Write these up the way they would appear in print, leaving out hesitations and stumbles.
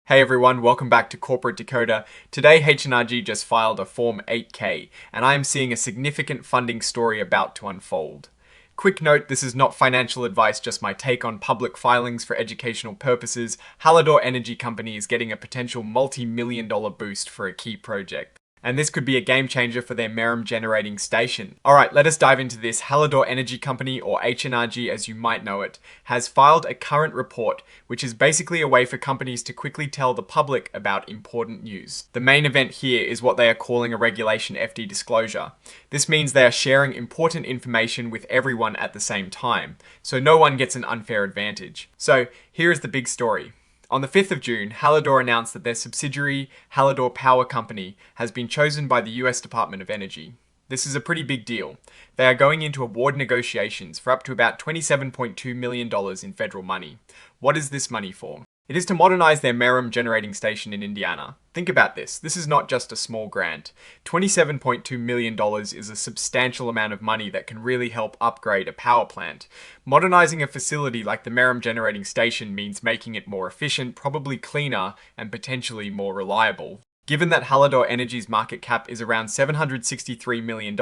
Hey everyone, welcome back to Corporate Decoder. Today H.N.R.G just filed a Form 8K, and I am seeing a significant funding story about to unfold. Quick note, this is not financial advice, just my take on public filings for educational purposes. Hallador Energy Company is getting a potential multi-million-dollar boost for a key project. And this could be a game changer for their Merom Generating Station. Alright, let us dive into this. Hallador Energy Company, or H.N.R.G as you might know it, has filed a current report, which is basically a way for companies to quickly tell the public about important news. The main event here is what they are calling a Regulation FD disclosure. This means they are sharing important information with everyone at the same time, so no one gets an unfair advantage. So, here is the big story. On the 5th of June, Hallador announced that their subsidiary, Hallador Power Company, has been chosen by the US Department of Energy. This is a pretty big deal. They are going into award negotiations for up to about $27.2 million in federal money. What is this money for? It is to modernize their Merom Generating Station in Indiana. Think about this. This is not just a small grant. $27.2 million is a substantial amount of money that can really help upgrade a power plant. Modernizing a facility like the Merom Generating Station means making it more efficient, probably cleaner, and potentially more reliable. Given that Hallador Energy's market cap is around $763 million,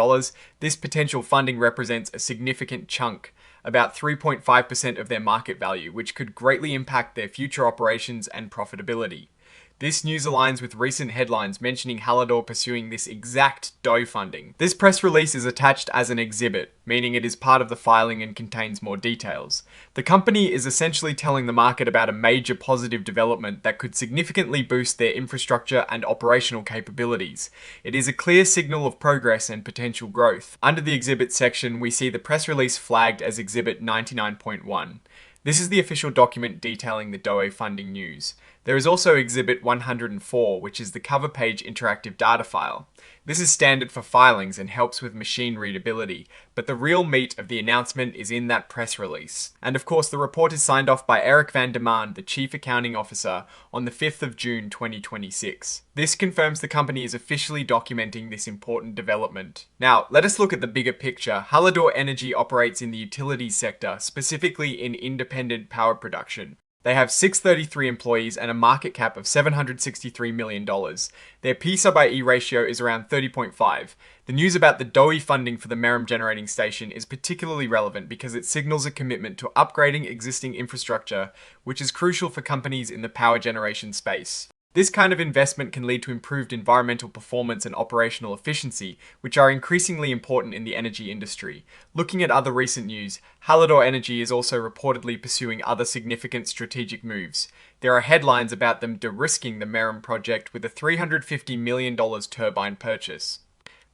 this potential funding represents a significant chunk, about 3.5% of their market value, which could greatly impact their future operations and profitability. This news aligns with recent headlines mentioning Hallador pursuing this exact DOE funding. This press release is attached as an exhibit, meaning it is part of the filing and contains more details. The company is essentially telling the market about a major positive development that could significantly boost their infrastructure and operational capabilities. It is a clear signal of progress and potential growth. Under the exhibit section, we see the press release flagged as Exhibit 99.1. This is the official document detailing the DOE funding news. There is also Exhibit 104, which is the cover page interactive data file. This is standard for filings and helps with machine readability, but the real meat of the announcement is in that press release. And of course, the report is signed off by Eric van der Maan, the Chief Accounting Officer, on the 5th of June 2026. This confirms the company is officially documenting this important development. Now, let us look at the bigger picture. Hallador Energy operates in the utilities sector, specifically in independent power production. They have 633 employees and a market cap of $763 million. Their P/E ratio is around 30.5. The news about the DOE funding for the Merom Generating Station is particularly relevant because it signals a commitment to upgrading existing infrastructure, which is crucial for companies in the power generation space. This kind of investment can lead to improved environmental performance and operational efficiency, which are increasingly important in the energy industry. Looking at other recent news, Hallador Energy is also reportedly pursuing other significant strategic moves. There are headlines about them de-risking the Merom project with a $350 million turbine purchase.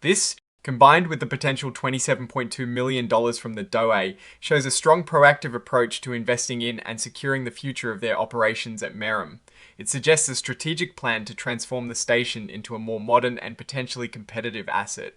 This, combined with the potential $27.2 million from the DOE, shows a strong proactive approach to investing in and securing the future of their operations at Merom. It suggests a strategic plan to transform the station into a more modern and potentially competitive asset.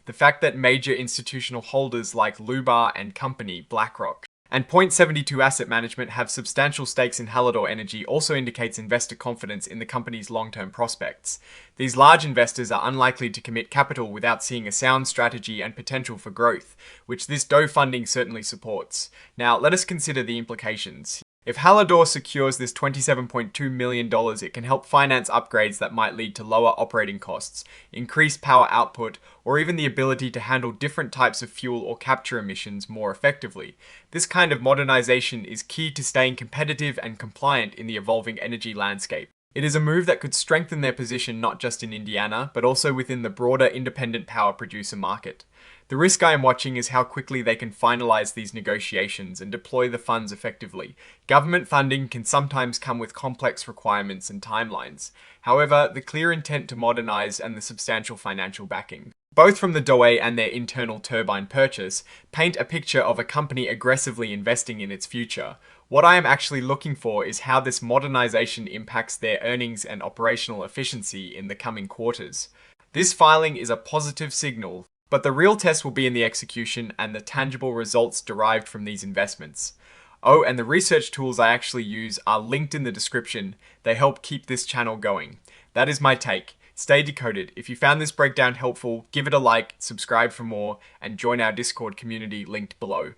The fact that major institutional holders like Lubar and Company, BlackRock, and Point72 Asset Management have substantial stakes in Hallador Energy also indicates investor confidence in the company's long-term prospects. These large investors are unlikely to commit capital without seeing a sound strategy and potential for growth, which this DOE funding certainly supports. Now, let us consider the implications. If Hallador secures this $27.2 million, it can help finance upgrades that might lead to lower operating costs, increased power output, or even the ability to handle different types of fuel or capture emissions more effectively. This kind of modernization is key to staying competitive and compliant in the evolving energy landscape. It is a move that could strengthen their position not just in Indiana, but also within the broader independent power producer market. The risk I am watching is how quickly they can finalize these negotiations and deploy the funds effectively. Government funding can sometimes come with complex requirements and timelines. However, the clear intent to modernize and the substantial financial backing, both from the DOE and their internal turbine purchase, paint a picture of a company aggressively investing in its future. What I am actually looking for is how this modernization impacts their earnings and operational efficiency in the coming quarters. This filing is a positive signal, but the real test will be in the execution and the tangible results derived from these investments. Oh, and the research tools I actually use are linked in the description. They help keep this channel going. That is my take. Stay decoded. If you found this breakdown helpful, give it a like, subscribe for more, and join our Discord community linked below.